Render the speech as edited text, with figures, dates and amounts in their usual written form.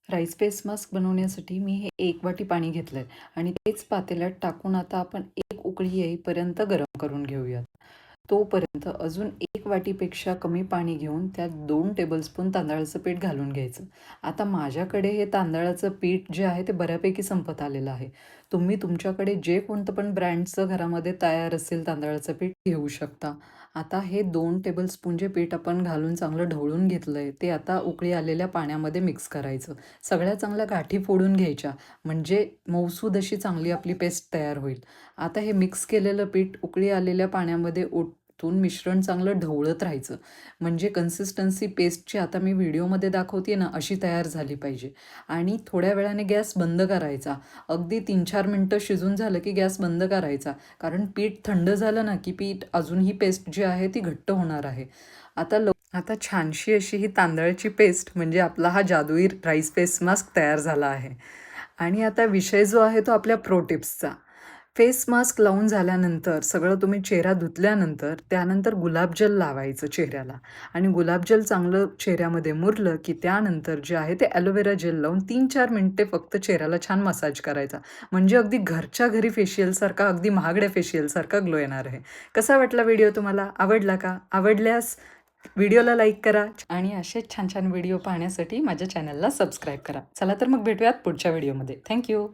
Rice face mask बनवण्यासाठी मी हे 1 वाटी पाणी घेतलं आहे आणि तेच पातेल्यात टाकून आता आपण 1 उकळी येईपर्यंत गरम करून घेऊयात. तोपर्यंत अजून 1 वाटीपेक्षा कमी पाणी घेऊन त्यात 2 टेबलस्पून तांदळाचं पीठ घालून घ्यायचं. आता माझ्याकडे हे तांदळाचं पीठ जे आहे ते बऱ्यापैकी संपत आलेलं आहे. तुम्ही तुमच्याकडे जे कोणतं पण ब्रँडचं घरामध्ये तयार असेल तांदळाचं पीठ घेऊ शकता. आता हे 2 टेबलस्पून जे पीठ आपण घालून चांगलं ढवळून घेतलं आहे ते आता उकळी आलेल्या पाण्यामध्ये मिक्स करायचं. सगळ्या चांगल्या गाठी फोडून घ्यायच्या म्हणजे मऊसूद अशी चांगली आपली पेस्ट तयार होईल. आता हे मिक्स केलेलं पीठ उकळी आलेल्या पाण्यामध्ये ओतून मिश्रण चांगलं ढवळत राहायचं. म्हणजे कन्सिस्टन्सी पेस्टची आता मी व्हिडिओमध्ये दाखवते ना अशी तयार झाली पाहिजे. आणि थोड्या वेळाने गॅस बंद करायचा. अगदी 3-4 मिनटं शिजून झालं की गॅस बंद करायचा. कारण पीठ थंड झालं ना की पीठ अजून ही पेस्ट जी आहे ती घट्ट होणार आहे. आता छानशी अशी ही तांदळाची पेस्ट म्हणजे आपला हा जादुई राईस फेस मास्क तयार झाला आहे. आणि आता विषय जो आहे तो आपल्या प्रो टिप्सचा. फेस मास्क लावून झाल्यानंतर सगळं तुम्ही चेहरा धुतल्यानंतर त्यानंतर गुलाबजल लावायचं चेहऱ्याला आणि गुलाबजल चांगलं चेहऱ्यामध्ये मुरलं की त्यानंतर जे आहे ते ॲलोवेरा जेल लावून 3-4 मिनिटे फक्त चेहऱ्याला छान मसाज करायचा. म्हणजे अगदी घरच्या घरी फेशियलसारखा, अगदी महागड्या फेशियलसारखा ग्लो येणार आहे. कसा वाटला व्हिडिओ तुम्हाला? आवडला का? आवडल्यास व्हिडिओला लाईक करा आणि असेच छान छान व्हिडिओ पाहण्यासाठी माझ्या चॅनलला सबस्क्राईब करा. चला तर मग भेटूयात पुढच्या व्हिडिओमध्ये. थँक्यू.